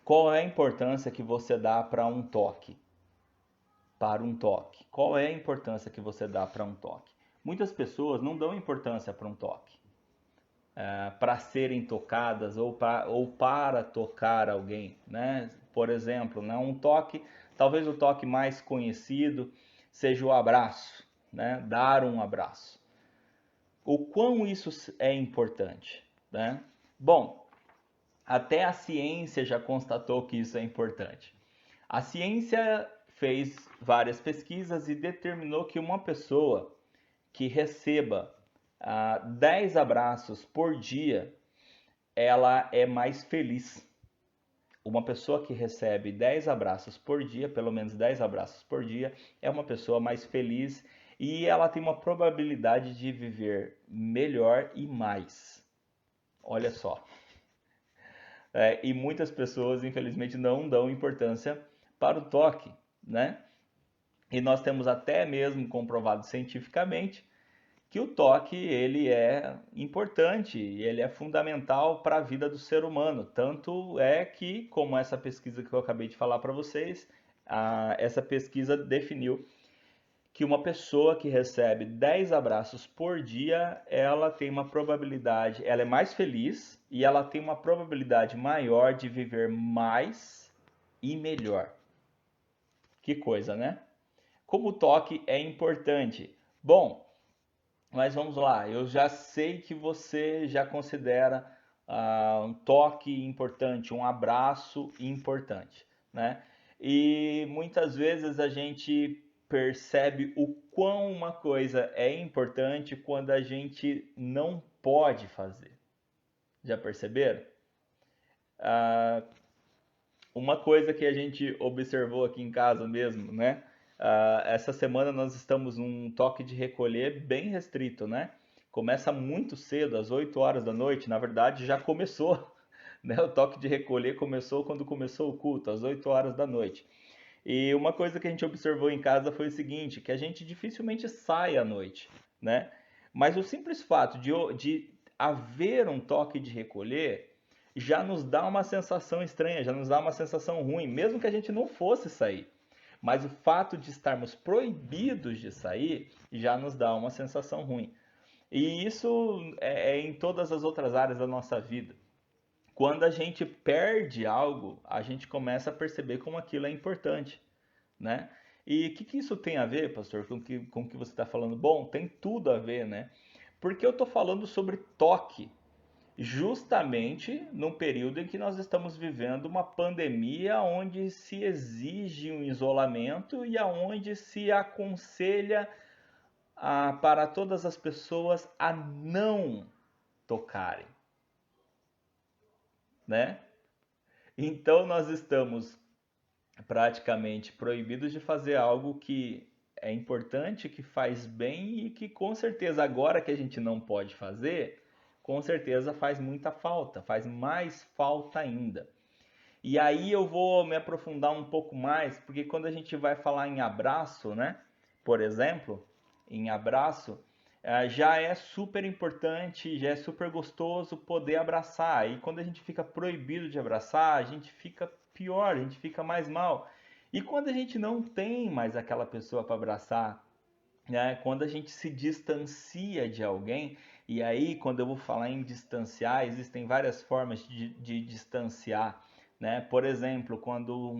Qual é a importância que você dá para um toque? Para um toque. Qual é a importância que você dá para um toque? Muitas pessoas não dão importância para um toque, para serem tocadas ou para tocar alguém, né? Por exemplo, né, um toque, talvez o toque mais conhecido seja o abraço, né? Dar um abraço. O quão isso é importante, né? Bom, até a ciência já constatou que isso é importante. A ciência fez várias pesquisas e determinou que uma pessoa que receba 10 abraços por dia, ela é mais feliz. Uma pessoa que recebe 10 abraços por dia, pelo menos 10 abraços por dia, é uma pessoa mais feliz e ela tem uma probabilidade de viver melhor e mais. Olha só. E muitas pessoas, infelizmente, não dão importância para o toque, né? E nós temos até mesmo comprovado cientificamente que o toque ele é importante, ele é fundamental para a vida do ser humano. Tanto é que, como essa pesquisa que eu acabei de falar para vocês, essa pesquisa definiu que uma pessoa que recebe 10 abraços por dia, ela tem uma probabilidade, ela é mais feliz e ela tem uma probabilidade maior de viver mais e melhor. Que coisa, né? Como o toque é importante. Bom, mas vamos lá, eu já sei que você já considera um toque importante, um abraço importante, né? E muitas vezes a gente percebe o quão uma coisa é importante quando a gente não pode fazer. Já perceberam? Ah, uma coisa que a gente observou aqui em casa mesmo, né? Essa semana nós estamos num toque de recolher bem restrito, né? Começa muito cedo, às 8 horas da noite. Na verdade, já começou, né? O toque de recolher começou quando começou o culto, às 8 horas da noite. E uma coisa que a gente observou em casa foi o seguinte, que a gente dificilmente sai à noite, né? Mas o simples fato de haver um toque de recolher já nos dá uma sensação estranha, já nos dá uma sensação ruim, mesmo que a gente não fosse sair. Mas o fato de estarmos proibidos de sair já nos dá uma sensação ruim. E isso é em todas as outras áreas da nossa vida. Quando a gente perde algo, a gente começa a perceber como aquilo é importante, né? E o que isso tem a ver, pastor, com o que você está falando? Bom, tem tudo a ver, né? Porque eu estou falando sobre toque, justamente num período em que nós estamos vivendo uma pandemia onde se exige um isolamento e aonde se aconselha para todas as pessoas a não tocarem, né? Então nós estamos praticamente proibidos de fazer algo que é importante, que faz bem e que com certeza agora que a gente não pode fazer, com certeza faz muita falta, faz mais falta ainda. E aí eu vou me aprofundar um pouco mais, porque quando a gente vai falar em abraço, né? Por exemplo, em abraço, já é super importante, já é super gostoso poder abraçar. E quando a gente fica proibido de abraçar, a gente fica pior, a gente fica mais mal. E quando a gente não tem mais aquela pessoa para abraçar, né? Quando a gente se distancia de alguém, e aí quando eu vou falar em distanciar, existem várias formas de distanciar, né? Por exemplo, quando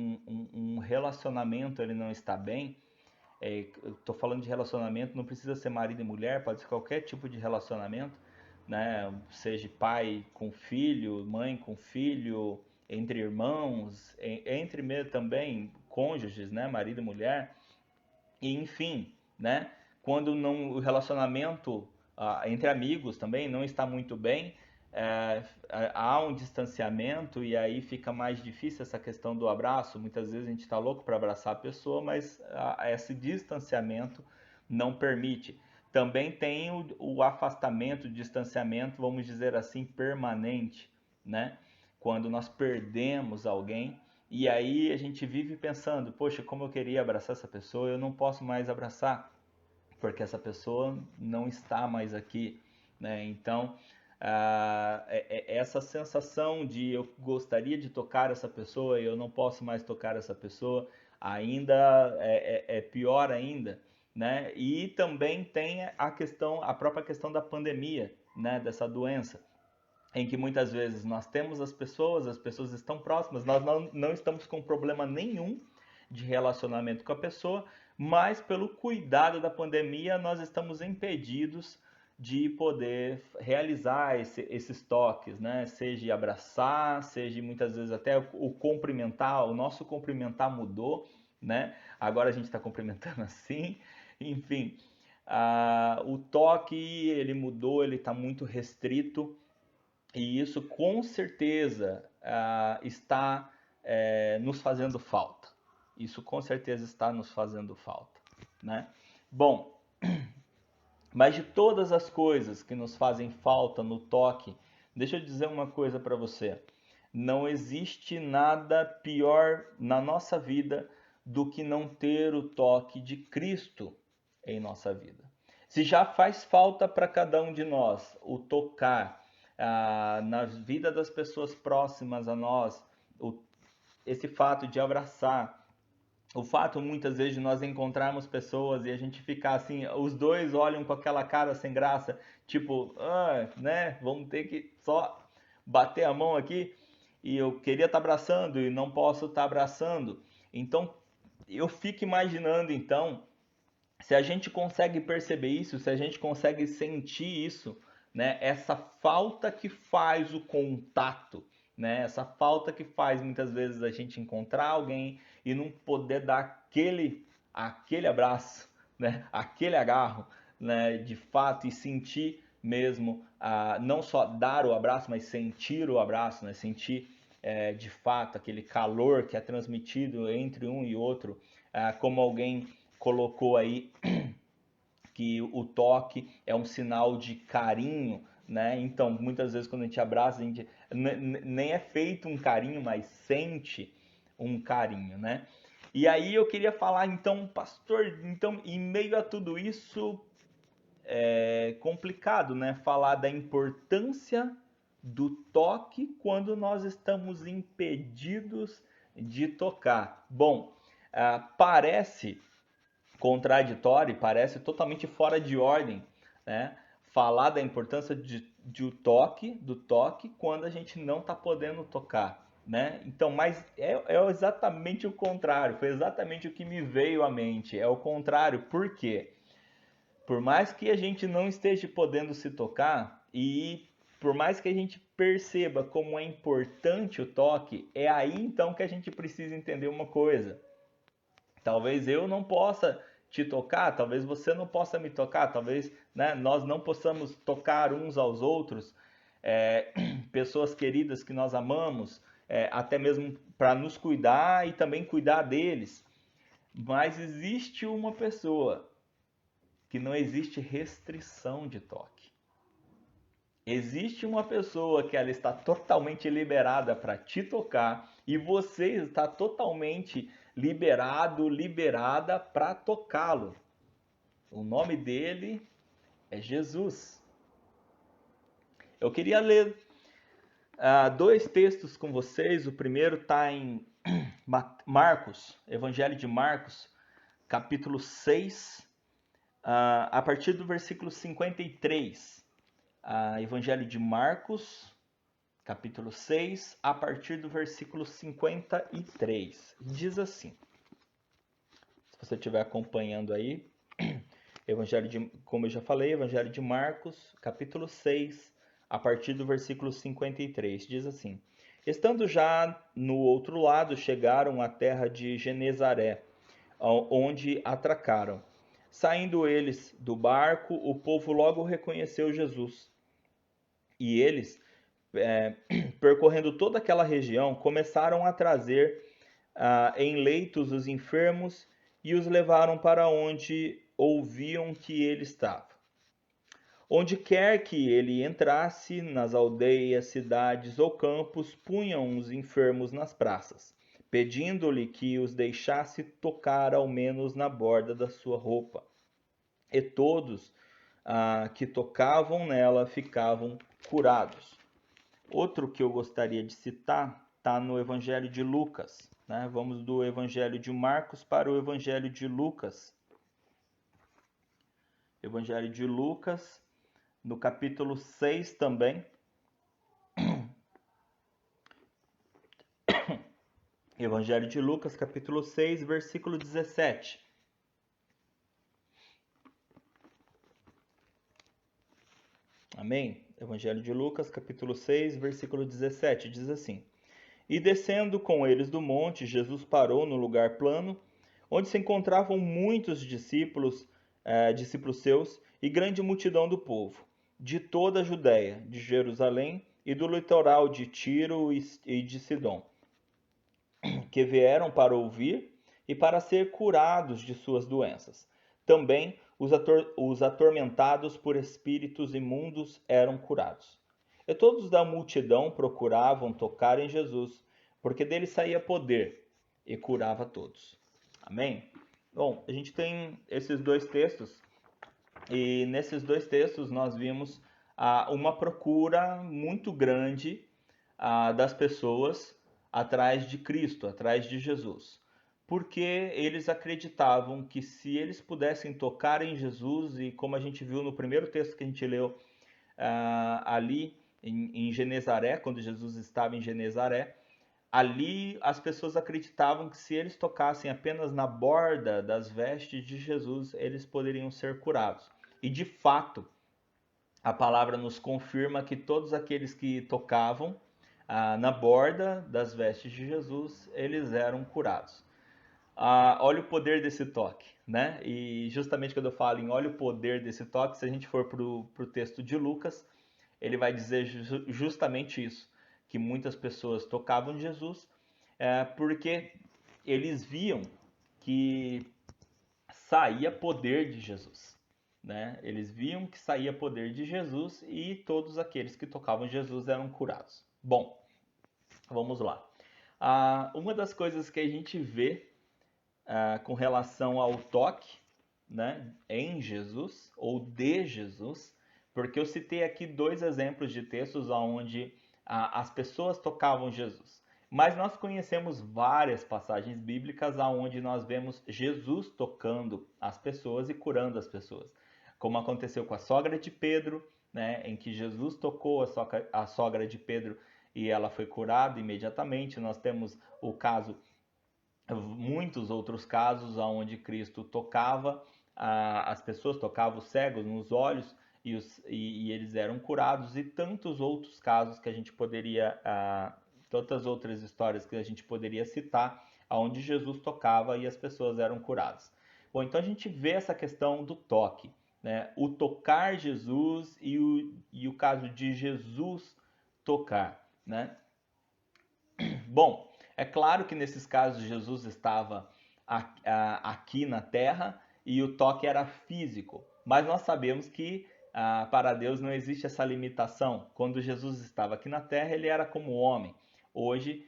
um relacionamento ele não está bem, eu estou falando de relacionamento, não precisa ser marido e mulher, pode ser qualquer tipo de relacionamento, né? Seja pai com filho, mãe com filho, entre irmãos, entre mesmo também cônjuges, né? Marido e mulher, e enfim, né? Quando não, o relacionamento entre amigos também não está muito bem, há um distanciamento e aí fica mais difícil essa questão do abraço. Muitas vezes a gente está louco para abraçar a pessoa, mas esse distanciamento não permite. Também tem o afastamento, o distanciamento, vamos dizer assim, permanente, né? Quando nós perdemos alguém e aí a gente vive pensando, poxa, como eu queria abraçar essa pessoa, eu não posso mais abraçar, porque essa pessoa não está mais aqui, né? Então, essa sensação de eu gostaria de tocar essa pessoa e eu não posso mais tocar essa pessoa, ainda é pior ainda, né? E também tem a própria questão da pandemia, né? Dessa doença, em que muitas vezes nós temos as pessoas estão próximas, nós não estamos com problema nenhum de relacionamento com a pessoa, mas pelo cuidado da pandemia nós estamos impedidos de poder realizar esses toques, né? Seja abraçar, seja muitas vezes até o cumprimentar, o nosso cumprimentar mudou, né? Agora a gente está cumprimentando assim, enfim. O toque ele mudou, ele está muito restrito, e isso com certeza está nos fazendo falta. Isso com certeza está nos fazendo falta, né? Bom, mas de todas as coisas que nos fazem falta no toque, deixa eu dizer uma coisa para você. Não existe nada pior na nossa vida do que não ter o toque de Cristo em nossa vida. Se já faz falta para cada um de nós o tocar na vida das pessoas próximas a nós, esse fato de abraçar, o fato muitas vezes de nós encontrarmos pessoas e a gente ficar assim, os dois olham com aquela cara sem graça, tipo, né, vamos ter que só bater a mão aqui e eu queria estar abraçando e não posso estar abraçando. Então, eu fico imaginando então, se a gente consegue perceber isso, se a gente consegue sentir isso, né, essa falta que faz o contato, né, essa falta que faz muitas vezes a gente encontrar alguém e não poder dar aquele abraço, né, aquele agarro, né, de fato e sentir mesmo, não só dar o abraço, mas sentir o abraço, né, sentir de fato aquele calor que é transmitido entre um e outro, como alguém colocou aí que o toque é um sinal de carinho, né? Então, muitas vezes quando a gente abraça, a gente nem é feito um carinho, mas sente um carinho, né? E aí eu queria falar, então, pastor, então, em meio a tudo isso, é complicado, né? Falar da importância do toque quando nós estamos impedidos de tocar. Bom, parece contraditório, parece totalmente fora de ordem, né? Falar da importância do toque, quando a gente não está podendo tocar, né? Então, mas é exatamente o contrário, foi exatamente o que me veio à mente, é o contrário, por quê? Por mais que a gente não esteja podendo se tocar e por mais que a gente perceba como é importante o toque, é aí então que a gente precisa entender uma coisa. Talvez eu não possa te tocar, talvez você não possa me tocar, talvez, né, nós não possamos tocar uns aos outros, pessoas queridas que nós amamos, até mesmo para nos cuidar e também cuidar deles. Mas existe uma pessoa que não existe restrição de toque. Existe uma pessoa que ela está totalmente liberada para te tocar e você está totalmente liberado, liberada para tocá-lo. O nome dele é Jesus. Eu queria ler dois textos com vocês. O primeiro está em Marcos, Evangelho de Marcos, capítulo 6, a partir do versículo 53. Evangelho de Marcos, capítulo 6, a partir do versículo 53. Diz assim: se você estiver acompanhando aí, como eu já falei, Evangelho de Marcos, capítulo 6, a partir do versículo 53. Diz assim: estando já no outro lado, chegaram à terra de Genezaré, onde atracaram. Saindo eles do barco, o povo logo reconheceu Jesus. E eles, percorrendo toda aquela região, começaram a trazer em leitos os enfermos e os levaram para onde ouviam que ele estava. Onde quer que ele entrasse, nas aldeias, cidades ou campos, punham os enfermos nas praças, pedindo-lhe que os deixasse tocar ao menos na borda da sua roupa. E todos que tocavam nela ficavam curados. Outro que eu gostaria de citar está no Evangelho de Lucas, né? Vamos do Evangelho de Marcos para o Evangelho de Lucas. Evangelho de Lucas, no capítulo 6 também. Evangelho de Lucas, capítulo 6, versículo 17. Amém? Evangelho de Lucas, capítulo 6, versículo 17, diz assim: E descendo com eles do monte, Jesus parou no lugar plano, onde se encontravam muitos discípulos seus, e grande multidão do povo, de toda a Judéia, de Jerusalém e do litoral de Tiro e de Sidom, que vieram para ouvir e para ser curados de suas doenças. Também os atormentados por espíritos imundos eram curados. E todos da multidão procuravam tocar em Jesus, porque dele saía poder e curava todos. Amém? Bom, a gente tem esses dois textos, e nesses dois textos nós vimos uma procura muito grande das pessoas atrás de Cristo, atrás de Jesus. Porque eles acreditavam que se eles pudessem tocar em Jesus, e como a gente viu no primeiro texto que a gente leu ali em Genezaré, quando Jesus estava em Genezaré, ali as pessoas acreditavam que se eles tocassem apenas na borda das vestes de Jesus, eles poderiam ser curados. E de fato, a palavra nos confirma que todos aqueles que tocavam na borda das vestes de Jesus, eles eram curados. Olha o poder desse toque, né? E justamente quando eu falo em olha o poder desse toque, se a gente for para o texto de Lucas, ele vai dizer justamente isso, que muitas pessoas tocavam Jesus porque eles viam que saía poder de Jesus, né? Eles viam que saía poder de Jesus e todos aqueles que tocavam Jesus eram curados. Bom, vamos lá. Uma das coisas que a gente vê com relação ao toque, né, em Jesus ou de Jesus, porque eu citei aqui dois exemplos de textos onde as pessoas tocavam Jesus. Mas nós conhecemos várias passagens bíblicas onde nós vemos Jesus tocando as pessoas e curando as pessoas. Como aconteceu com a sogra de Pedro, né, em que Jesus tocou a sogra de Pedro e ela foi curada imediatamente. Nós temos o caso, muitos outros casos onde Cristo tocava as pessoas, tocava os cegos nos olhos e eles eram curados, e tantos outros casos que a gente poderia, tantas outras histórias que a gente poderia citar, onde Jesus tocava e as pessoas eram curadas. Bom, então a gente vê essa questão do toque, né? O tocar Jesus e o caso de Jesus tocar, né? Bom, é claro que nesses casos Jesus estava aqui na terra e o toque era físico, mas nós sabemos que para Deus não existe essa limitação. Quando Jesus estava aqui na terra, ele era como homem. Hoje,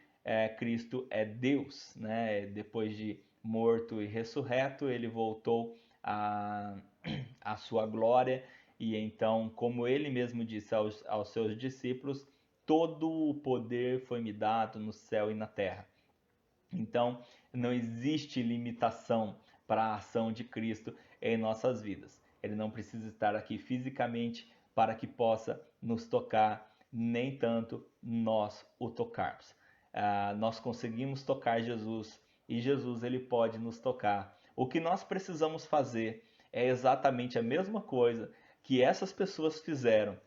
Cristo é Deus, né? Depois de morto e ressurreto, ele voltou à sua glória, e então, como ele mesmo disse aos seus discípulos, todo o poder foi me dado no céu e na terra. Então, não existe limitação para a ação de Cristo em nossas vidas. Ele não precisa estar aqui fisicamente para que possa nos tocar, nem tanto nós o tocarmos. Nós conseguimos tocar Jesus e Jesus ele pode nos tocar. O que nós precisamos fazer é exatamente a mesma coisa que essas pessoas fizeram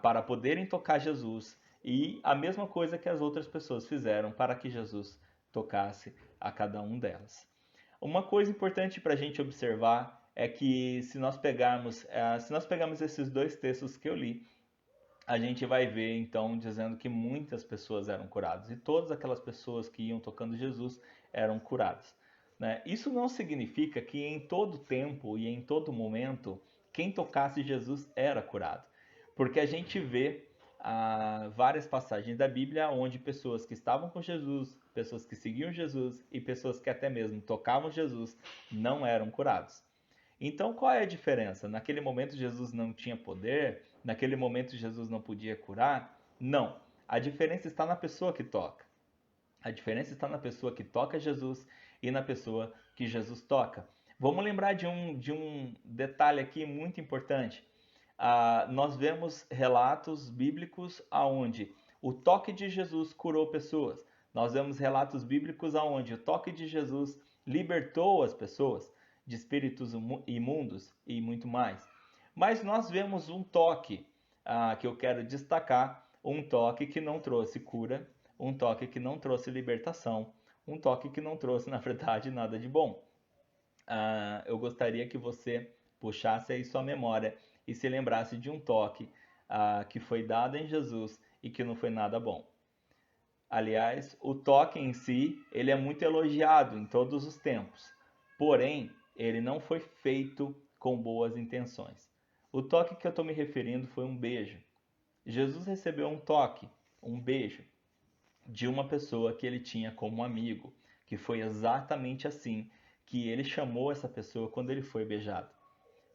para poderem tocar Jesus, e a mesma coisa que as outras pessoas fizeram para que Jesus tocasse a cada um delas. Uma coisa importante para a gente observar é que se nós pegarmos esses dois textos que eu li, a gente vai ver então dizendo que muitas pessoas eram curadas e todas aquelas pessoas que iam tocando Jesus eram curadas, né? Isso não significa que em todo tempo e em todo momento quem tocasse Jesus era curado, porque a gente vê várias passagens da Bíblia onde pessoas que estavam com Jesus, pessoas que seguiam Jesus e pessoas que até mesmo tocavam Jesus não eram curados. Então, qual é a diferença? Naquele momento, Jesus não tinha poder? naquele momento Jesus não podia curar? Não. A diferença está na pessoa que toca. A diferença está na pessoa que toca Jesus e na pessoa que Jesus toca. Vamos lembrar de um detalhe aqui muito importante. Nós vemos relatos bíblicos onde o toque de Jesus curou pessoas. Nós vemos relatos bíblicos onde o toque de Jesus libertou as pessoas de espíritos imundos e muito mais. Mas nós vemos um toque que eu quero destacar, um toque que não trouxe cura, um toque que não trouxe libertação, um toque que não trouxe, na verdade, nada de bom. Eu gostaria que você puxasse aí sua memória e se lembrasse de um toque que foi dado em Jesus e que não foi nada bom. Aliás, o toque em si, ele é muito elogiado em todos os tempos, porém, ele não foi feito com boas intenções. O toque que eu estou me referindo foi um beijo. Jesus recebeu um toque, um beijo, de uma pessoa que ele tinha como amigo, que foi exatamente assim que ele chamou essa pessoa quando ele foi beijado.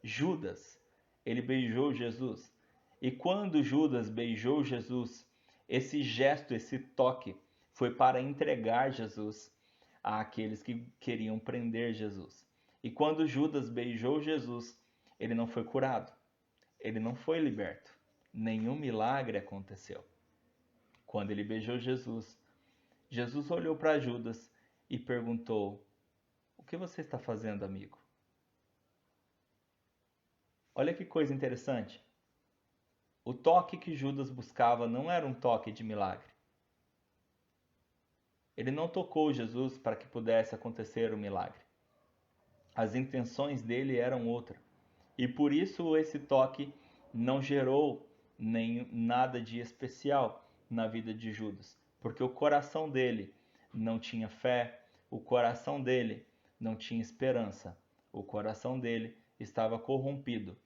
Judas, ele beijou Jesus. E quando Judas beijou Jesus, esse gesto, esse toque, foi para entregar Jesus àqueles que queriam prender Jesus. E quando Judas beijou Jesus, ele não foi curado, ele não foi liberto, nenhum milagre aconteceu. Quando ele beijou Jesus, Jesus olhou para Judas e perguntou: "O que você está fazendo, amigo?" Olha que coisa interessante. O toque que Judas buscava não era um toque de milagre. Ele não tocou Jesus para que pudesse acontecer o milagre. As intenções dele eram outras. E por isso esse toque não gerou nem nada de especial na vida de Judas, porque o coração dele não tinha fé, o coração dele não tinha esperança, o coração dele estava corrompido.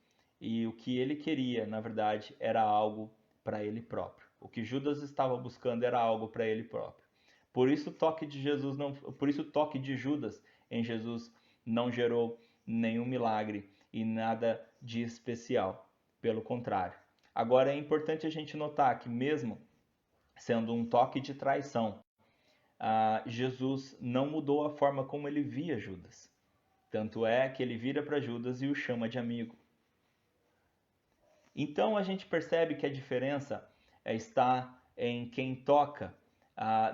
E o que ele queria, na verdade, era algo para ele próprio. O que Judas estava buscando era algo para ele próprio. Por isso o toque de Jesus não, por isso o toque de Judas em Jesus não gerou nenhum milagre e nada de especial, pelo contrário. Agora é importante a gente notar que mesmo sendo um toque de traição, Jesus não mudou a forma como ele via Judas. Tanto é que ele vira para Judas e o chama de amigo. Então a gente percebe que a diferença está em quem toca,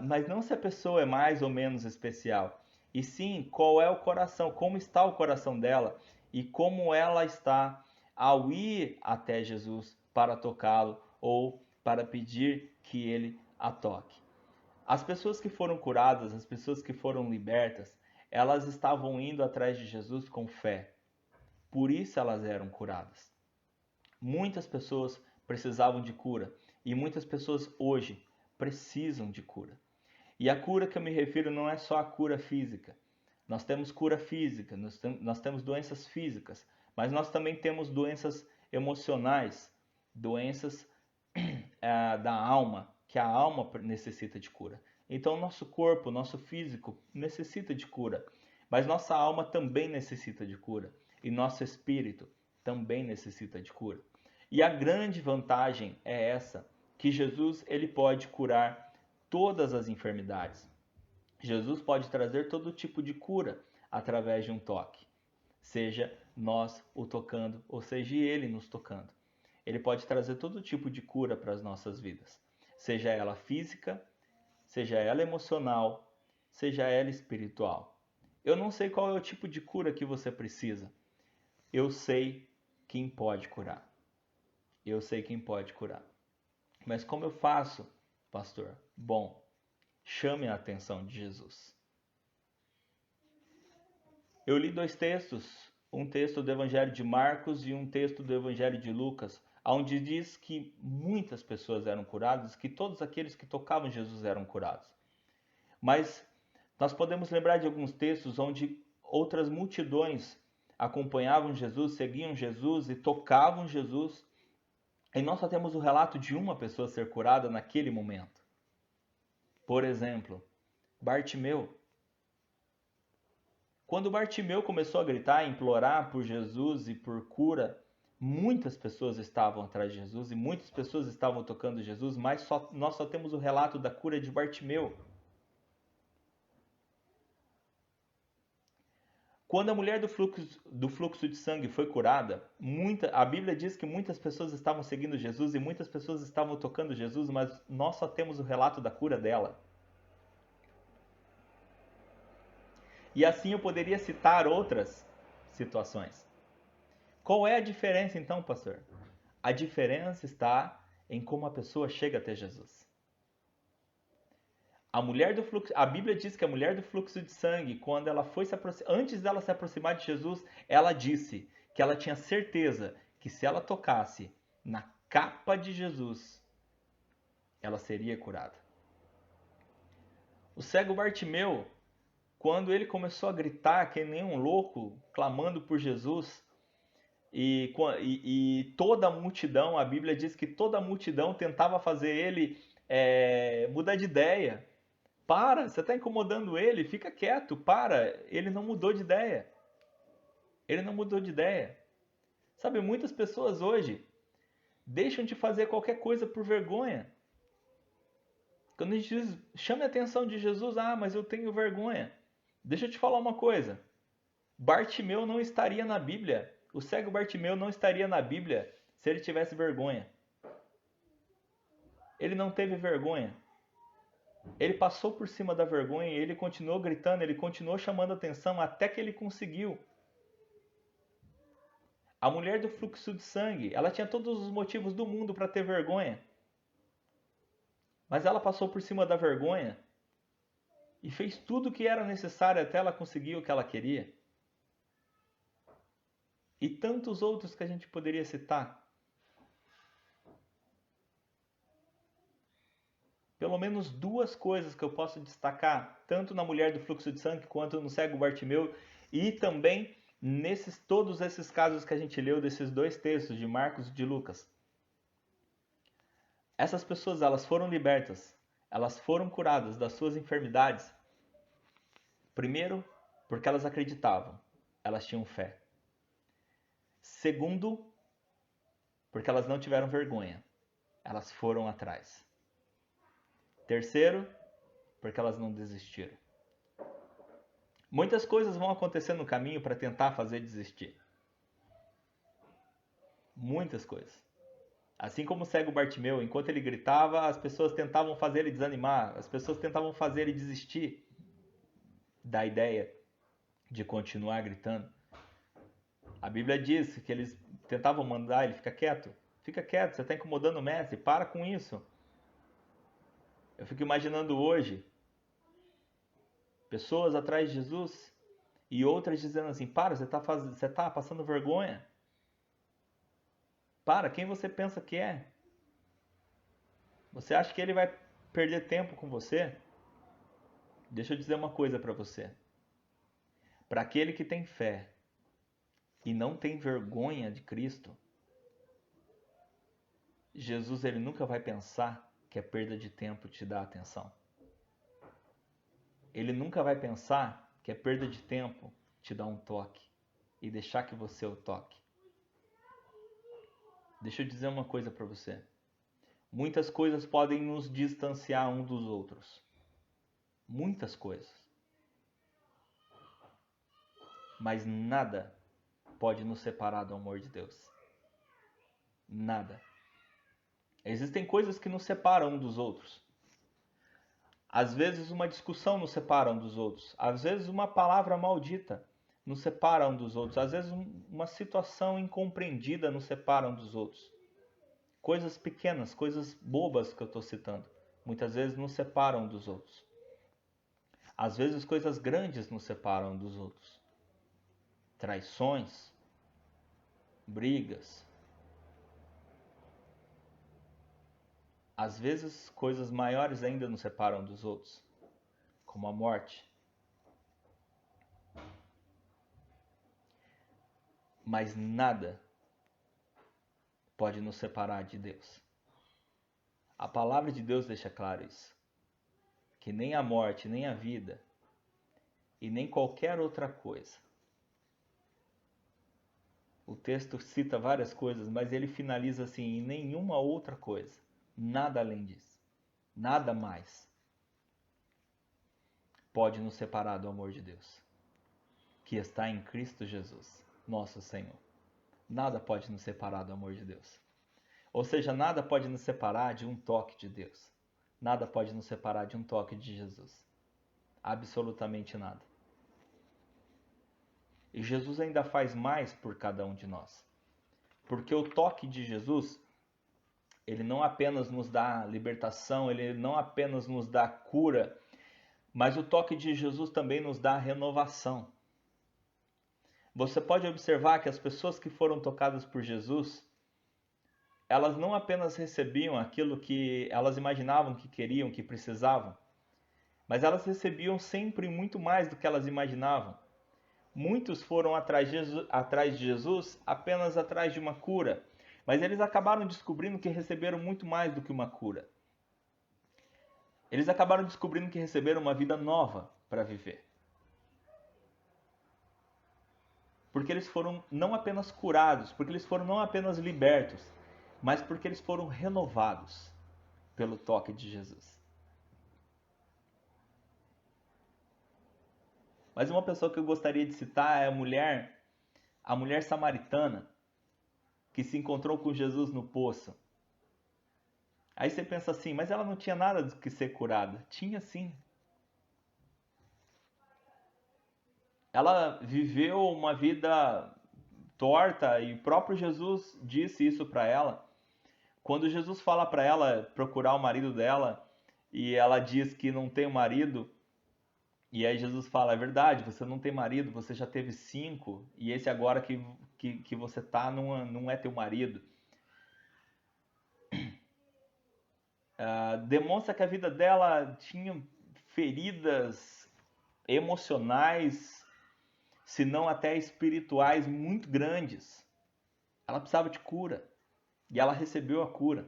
mas não se a pessoa é mais ou menos especial, e sim qual é o coração, como está o coração dela e como ela está ao ir até Jesus para tocá-lo ou para pedir que ele a toque. As pessoas que foram curadas, as pessoas que foram libertas, elas estavam indo atrás de Jesus com fé. Por isso elas eram curadas. Muitas pessoas precisavam de cura e muitas pessoas hoje precisam de cura. E a cura que eu me refiro não é só a cura física. Nós temos cura física, nós temos doenças físicas, mas nós também temos doenças emocionais, doenças da alma, que a alma necessita de cura. Então, nosso corpo, nosso físico necessita de cura, mas nossa alma também necessita de cura e nosso espírito também necessita de cura. E a grande vantagem é essa, que Jesus ele pode curar todas as enfermidades. Jesus pode trazer todo tipo de cura através de um toque, seja nós o tocando ou seja ele nos tocando. Ele pode trazer todo tipo de cura para as nossas vidas, seja ela física, seja ela emocional, seja ela espiritual. Eu não sei qual é o tipo de cura que você precisa. Eu sei quem pode curar. Eu sei quem pode curar. Mas como eu faço, pastor? Bom, chame a atenção de Jesus. Eu li dois textos, um texto do Evangelho de Marcos e um texto do Evangelho de Lucas, onde diz que muitas pessoas eram curadas, que todos aqueles que tocavam Jesus eram curados. Mas nós podemos lembrar de alguns textos onde outras multidões acompanhavam Jesus, seguiam Jesus e tocavam Jesus. E nós só temos o relato de uma pessoa ser curada naquele momento. Por exemplo, Bartimeu. Quando Bartimeu começou a gritar e implorar por Jesus e por cura, Muitas pessoas estavam atrás de Jesus e muitas pessoas estavam tocando Jesus, mas nós só temos o relato da cura de Bartimeu. Quando a mulher do fluxo de sangue foi curada, a Bíblia diz que muitas pessoas estavam seguindo Jesus e muitas pessoas estavam tocando Jesus, mas nós só temos o relato da cura dela. E assim eu poderia citar outras situações. Qual é a diferença então, pastor? A diferença está em como a pessoa chega até Jesus. A Bíblia diz que a mulher do fluxo de sangue, quando ela foi antes dela se aproximar de Jesus, ela disse que ela tinha certeza que se ela tocasse na capa de Jesus, ela seria curada. O cego Bartimeu, quando ele começou a gritar que nem um louco, clamando por Jesus, e toda a multidão, a Bíblia diz que toda a multidão tentava fazer ele mudar de ideia. Para, você está incomodando ele, fica quieto, para. Ele não mudou de ideia. Ele não mudou de ideia. Sabe, muitas pessoas hoje deixam de fazer qualquer coisa por vergonha. Quando a gente diz, chame a atenção de Jesus, mas eu tenho vergonha. Deixa eu te falar uma coisa. Bartimeu não estaria na Bíblia. O cego Bartimeu não estaria na Bíblia se ele tivesse vergonha. Ele não teve vergonha. Ele passou por cima da vergonha e ele continuou gritando, ele continuou chamando atenção até que ele conseguiu. A mulher do fluxo de sangue, ela tinha todos os motivos do mundo para ter vergonha. Mas ela passou por cima da vergonha e fez tudo o que era necessário até ela conseguir o que ela queria. E tantos outros que a gente poderia citar. Pelo menos duas coisas que eu posso destacar, tanto na mulher do fluxo de sangue quanto no cego Bartimeu, e também todos esses casos que a gente leu desses dois textos, de Marcos e de Lucas. Essas pessoas, elas foram libertas, elas foram curadas das suas enfermidades. Primeiro, porque elas acreditavam, elas tinham fé. Segundo, porque elas não tiveram vergonha, elas foram atrás. Terceiro, porque elas não desistiram. Muitas coisas vão acontecer no caminho para tentar fazer desistir. Muitas coisas. Assim como o cego Bartimeu, enquanto ele gritava, as pessoas tentavam fazer ele desanimar, as pessoas tentavam fazer ele desistir da ideia de continuar gritando. A Bíblia diz que eles tentavam mandar ele ficar quieto, você está incomodando o mestre, para com isso. Eu fico imaginando hoje pessoas atrás de Jesus e outras dizendo assim, para, você está passando vergonha. Para, quem você pensa que é? Você acha que ele vai perder tempo com você? Deixa eu dizer uma coisa para você. Para aquele que tem fé e não tem vergonha de Cristo, Jesus ele nunca vai pensar que é perda de tempo te dar atenção. Ele nunca vai pensar que é perda de tempo te dar um toque e deixar que você o toque. Deixa eu dizer uma coisa para você. Muitas coisas podem nos distanciar um dos outros. Muitas coisas. Mas nada pode nos separar do amor de Deus. Nada. Existem coisas que nos separam um dos outros. Às vezes uma discussão nos separa um dos outros. Às vezes uma palavra maldita nos separa um dos outros. Às vezes uma situação incompreendida nos separa um dos outros. Coisas pequenas, coisas bobas que eu estou citando, muitas vezes nos separam um dos outros. Às vezes coisas grandes nos separam um dos outros. Traições, brigas. Às vezes coisas maiores ainda nos separam dos outros, como a morte. Mas nada pode nos separar de Deus. A palavra de Deus deixa claro isso. Que nem a morte, nem a vida e nem qualquer outra coisa. O texto cita várias coisas, mas ele finaliza assim, em nenhuma outra coisa. Nada além disso. Nada mais pode nos separar do amor de Deus, que está em Cristo Jesus, nosso Senhor. Nada pode nos separar do amor de Deus. Ou seja, nada pode nos separar de um toque de Deus. Nada pode nos separar de um toque de Jesus. Absolutamente nada. E Jesus ainda faz mais por cada um de nós. Porque o toque de Jesus, ele não apenas nos dá libertação, ele não apenas nos dá cura, mas o toque de Jesus também nos dá renovação. Você pode observar que as pessoas que foram tocadas por Jesus, elas não apenas recebiam aquilo que elas imaginavam que queriam, que precisavam, mas elas recebiam sempre muito mais do que elas imaginavam. Muitos foram atrás de Jesus apenas atrás de uma cura, mas eles acabaram descobrindo que receberam muito mais do que uma cura. Eles acabaram descobrindo que receberam uma vida nova para viver. Porque eles foram não apenas curados, porque eles foram não apenas libertos, mas porque eles foram renovados pelo toque de Jesus. Mas uma pessoa que eu gostaria de citar é a mulher samaritana, que se encontrou com Jesus no poço. Aí você pensa assim, mas ela não tinha nada do que ser curada. Tinha sim. Ela viveu uma vida torta e o próprio Jesus disse isso para ela. Quando Jesus fala para ela procurar o marido dela e ela diz que não tem um marido, e aí Jesus fala, é verdade, você não tem marido, você já teve 5 e esse agora que você tá não é teu marido. Demonstra que a vida dela tinha feridas emocionais, se não até espirituais, muito grandes. Ela precisava de cura. E ela recebeu a cura.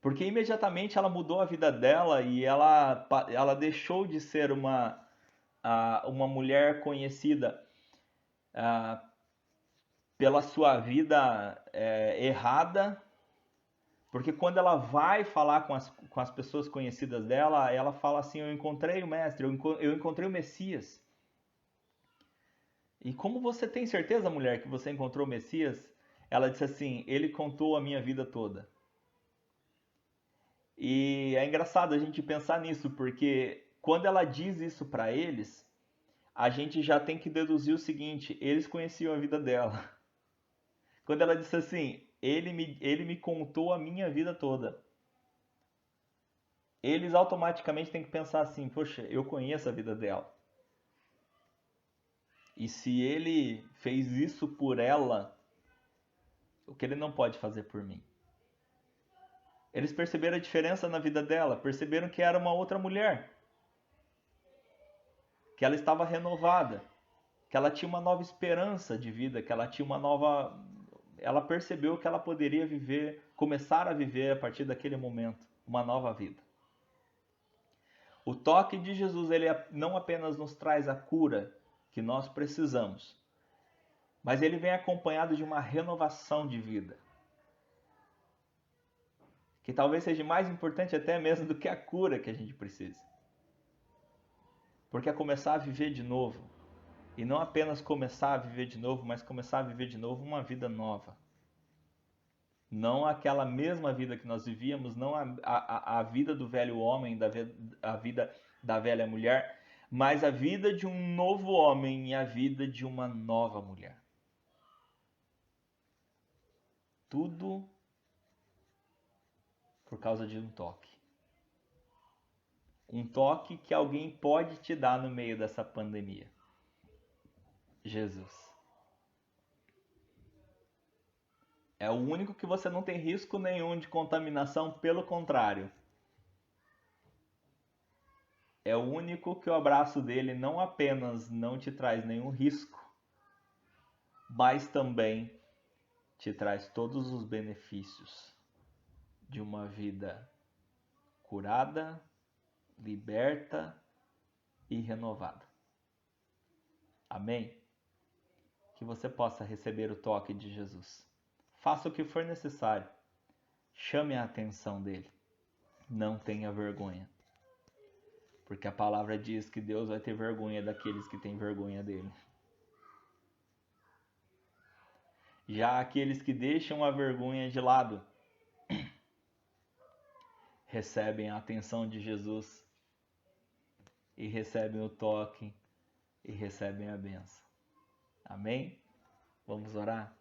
Porque imediatamente ela mudou a vida dela e ela deixou de ser uma mulher conhecida pela sua vida errada. Porque quando ela vai falar com as pessoas conhecidas dela, ela fala assim, eu encontrei o mestre, eu encontrei o Messias. E como você tem certeza, mulher, que você encontrou o Messias? Ela disse assim, ele contou a minha vida toda. E é engraçado a gente pensar nisso, porque quando ela diz isso para eles, a gente já tem que deduzir o seguinte, eles conheciam a vida dela. Quando ela disse assim, ele me contou a minha vida toda. Eles automaticamente têm que pensar assim, poxa, eu conheço a vida dela. E se ele fez isso por ela, o que ele não pode fazer por mim? Eles perceberam a diferença na vida dela, perceberam que era uma outra mulher, que ela estava renovada, que ela tinha uma nova esperança de vida, que ela tinha uma nova... Ela percebeu que ela poderia viver, começar a viver a partir daquele momento, uma nova vida. O toque de Jesus, ele não apenas nos traz a cura que nós precisamos, mas ele vem acompanhado de uma renovação de vida, que talvez seja mais importante até mesmo do que a cura que a gente precisa. Porque é começar a viver de novo. E não apenas começar a viver de novo, mas começar a viver de novo uma vida nova. Não aquela mesma vida que nós vivíamos, não a vida do velho homem, a vida da velha mulher, mas a vida de um novo homem e a vida de uma nova mulher. Tudo por causa de um toque. Um toque que alguém pode te dar no meio dessa pandemia. Jesus. É o único que você não tem risco nenhum de contaminação, pelo contrário. É o único que o abraço dele não apenas não te traz nenhum risco, mas também te traz todos os benefícios de uma vida curada, liberta e renovada. Amém? que você possa receber o toque de Jesus. Faça o que for necessário. Chame a atenção dele. Não tenha vergonha. Porque a palavra diz que Deus vai ter vergonha daqueles que têm vergonha dele. Já aqueles que deixam a vergonha de lado, recebem a atenção de Jesus e recebem o toque e recebem a bênção. Amém? Vamos orar?